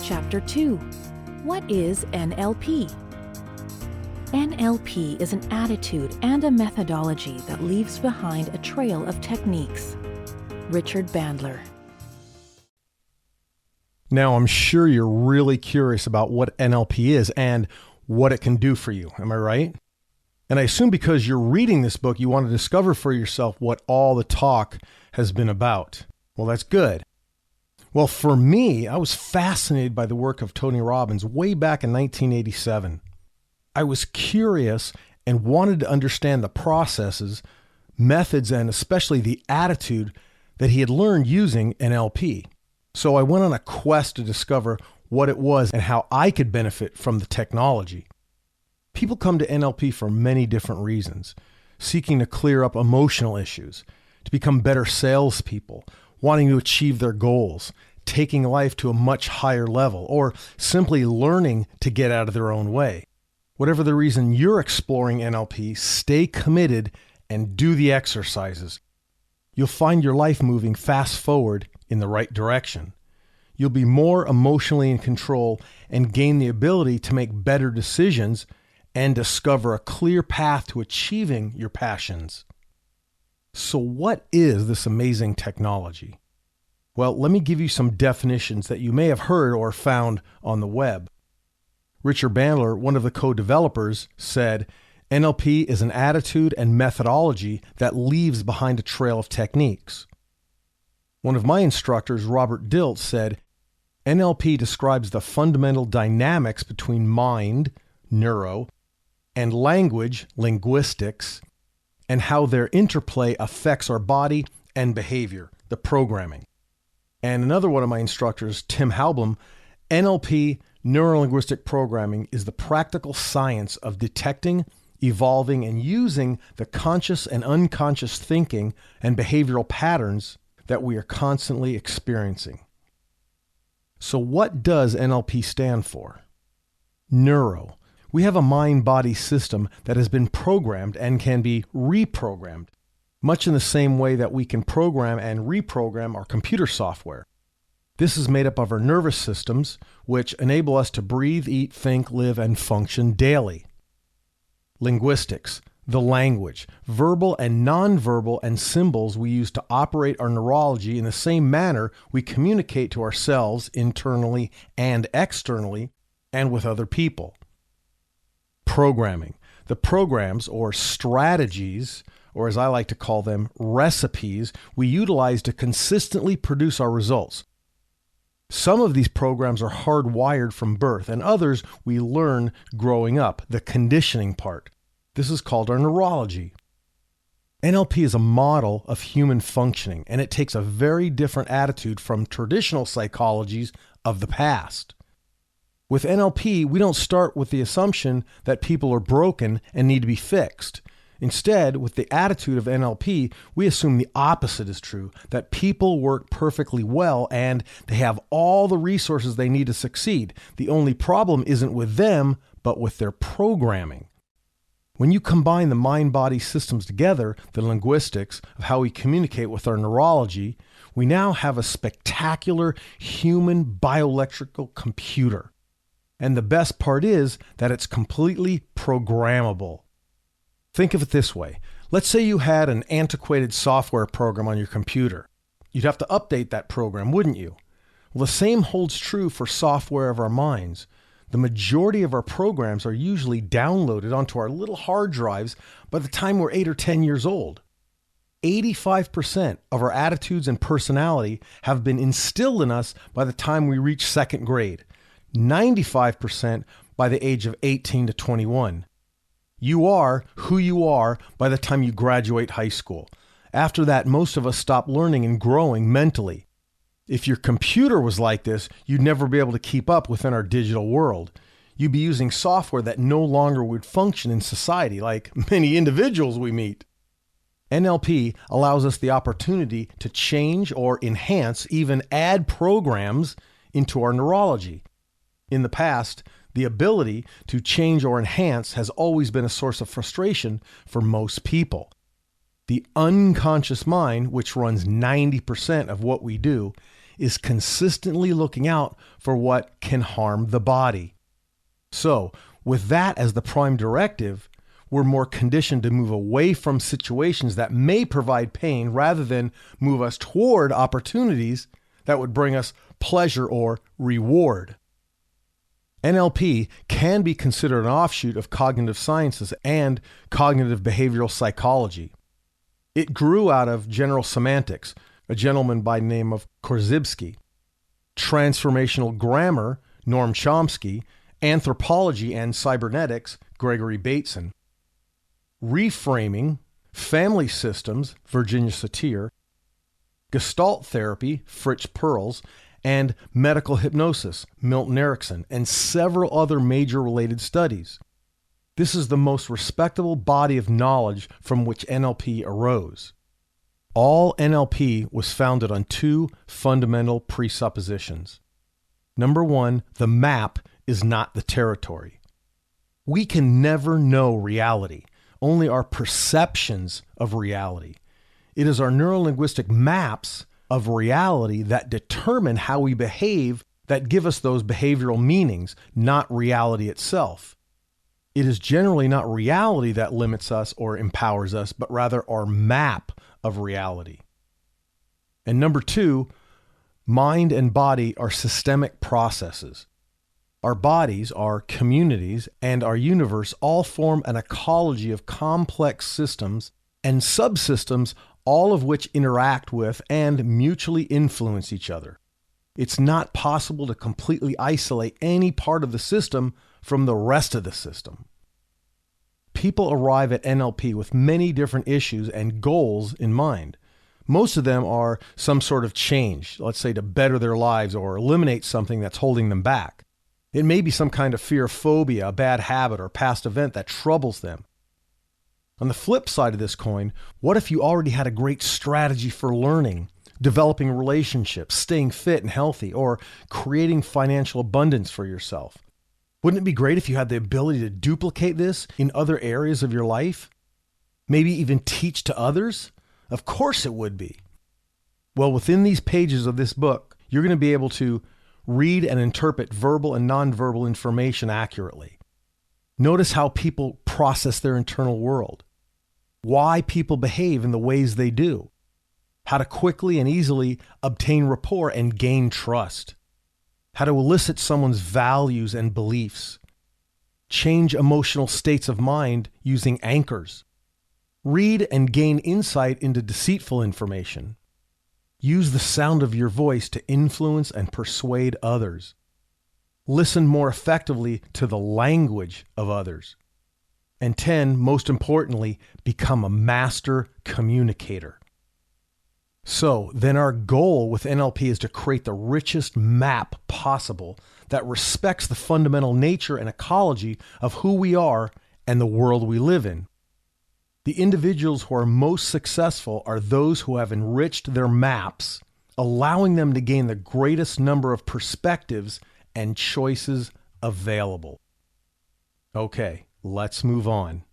Chapter 2. What is NLP? NLP is an attitude and a methodology that leaves behind a trail of techniques. Richard Bandler. Now, I'm sure you're really curious about what NLP is and what it can do for you. Am I right? And I assume because you're reading this book, you want to discover for yourself what all the talk has been about. Well, that's good. Well, for me, I was fascinated by the work of Tony Robbins way back in 1987. I was curious and wanted to understand the processes, methods, and especially the attitude that he had learned using NLP. So I went on a quest to discover what it was and how I could benefit from the technology. People come to NLP for many different reasons, seeking to clear up emotional issues, to become better salespeople, wanting to achieve their goals, taking life to a much higher level, or simply learning to get out of their own way. Whatever the reason you're exploring NLP, stay committed and do the exercises. You'll find your life moving fast forward in the right direction. You'll be more emotionally in control and gain the ability to make better decisions and discover a clear path to achieving your passions. So what is this amazing technology? Well, let me give you some definitions that you may have heard or found on the web. Richard Bandler, one of the co-developers, said, NLP is an attitude and methodology that leaves behind a trail of techniques. One of my instructors, Robert Dilt, said, NLP describes the fundamental dynamics between mind, neuro, and language, linguistics, and how their interplay affects our body and behavior, the programming. And another one of my instructors, Tim Halblum, NLP, Neuro Linguistic Programming, is the practical science of detecting, evolving, and using the conscious and unconscious thinking and behavioral patterns that we are constantly experiencing. So what does NLP stand for? Neuro. We have a mind-body system that has been programmed and can be reprogrammed, much in the same way that we can program and reprogram our computer software. This is made up of our nervous systems, which enable us to breathe, eat, think, live, and function daily. Linguistics, the language, verbal and nonverbal, and symbols we use to operate our neurology in the same manner we communicate to ourselves internally and externally and with other people. Programming, the programs or strategies, or as I like to call them, recipes, we utilize to consistently produce our results. Some of these programs are hardwired from birth, and others we learn growing up, the conditioning part. This is called our neurology. NLP is a model of human functioning, and it takes a very different attitude from traditional psychologies of the past. With NLP, we don't start with the assumption that people are broken and need to be fixed. Instead, with the attitude of NLP, we assume the opposite is true, that people work perfectly well and they have all the resources they need to succeed. The only problem isn't with them, but with their programming. When you combine the mind-body systems together, the linguistics of how we communicate with our neurology, we now have a spectacular human bioelectrical computer. And the best part is that it's completely programmable. Think of it this way. Let's say you had an antiquated software program on your computer. You'd have to update that program, wouldn't you? Well, the same holds true for software of our minds. The majority of our programs are usually downloaded onto our little hard drives by the time we're 8 or 10 years old. 85% of our attitudes and personality have been instilled in us by the time we reach second grade. 95% by the age of 18 to 21. You are who you are by the time you graduate high school. After that, most of us stop learning and growing mentally. If your computer was like this, you'd never be able to keep up within our digital world. You'd be using software that no longer would function in society, like many individuals we meet. NLP allows us the opportunity to change or enhance, even add programs into our neurology. In the past, the ability to change or enhance has always been a source of frustration for most people. The unconscious mind, which runs 90% of what we do, is consistently looking out for what can harm the body. So, with that as the prime directive, we're more conditioned to move away from situations that may provide pain rather than move us toward opportunities that would bring us pleasure or reward. NLP can be considered an offshoot of cognitive sciences and cognitive behavioral psychology. It grew out of general semantics, a gentleman by the name of Korzybski, transformational grammar, Noam Chomsky, anthropology and cybernetics, Gregory Bateson, reframing, family systems, Virginia Satir, Gestalt therapy, Fritz Perls, and medical hypnosis, Milton Erickson, and several other major related studies. This is the most respectable body of knowledge from which NLP arose. All NLP was founded on two fundamental presuppositions. Number one, the map is not the territory. We can never know reality, only our perceptions of reality. It is our neuro-linguistic maps of reality that determine how we behave that give us those behavioral meanings, not reality itself. It is generally not reality that limits us or empowers us, but rather our map of reality. And number two, mind and body are systemic processes. Our bodies, our communities, and our universe all form an ecology of complex systems and subsystems, all of which interact with and mutually influence each other. It's not possible to completely isolate any part of the system from the rest of the system. People arrive at NLP with many different issues and goals in mind. Most of them are some sort of change, let's say to better their lives or eliminate something that's holding them back. It may be some kind of fear, phobia, a bad habit, or past event that troubles them. On the flip side of this coin, what if you already had a great strategy for learning, developing relationships, staying fit and healthy, or creating financial abundance for yourself? Wouldn't it be great if you had the ability to duplicate this in other areas of your life? Maybe even teach to others? Of course it would be. Well, within these pages of this book, you're going to be able to read and interpret verbal and nonverbal information accurately. Notice how people process their internal world, why people behave in the ways they do, how to quickly and easily obtain rapport and gain trust, how to elicit someone's values and beliefs, change emotional states of mind using anchors, read and gain insight into deceitful information, use the sound of your voice to influence and persuade others, listen more effectively to the language of others, and 10, most importantly, become a master communicator. So then our goal with NLP is to create the richest map possible that respects the fundamental nature and ecology of who we are and the world we live in. The individuals who are most successful are those who have enriched their maps, allowing them to gain the greatest number of perspectives and choices available. Okay, let's move on.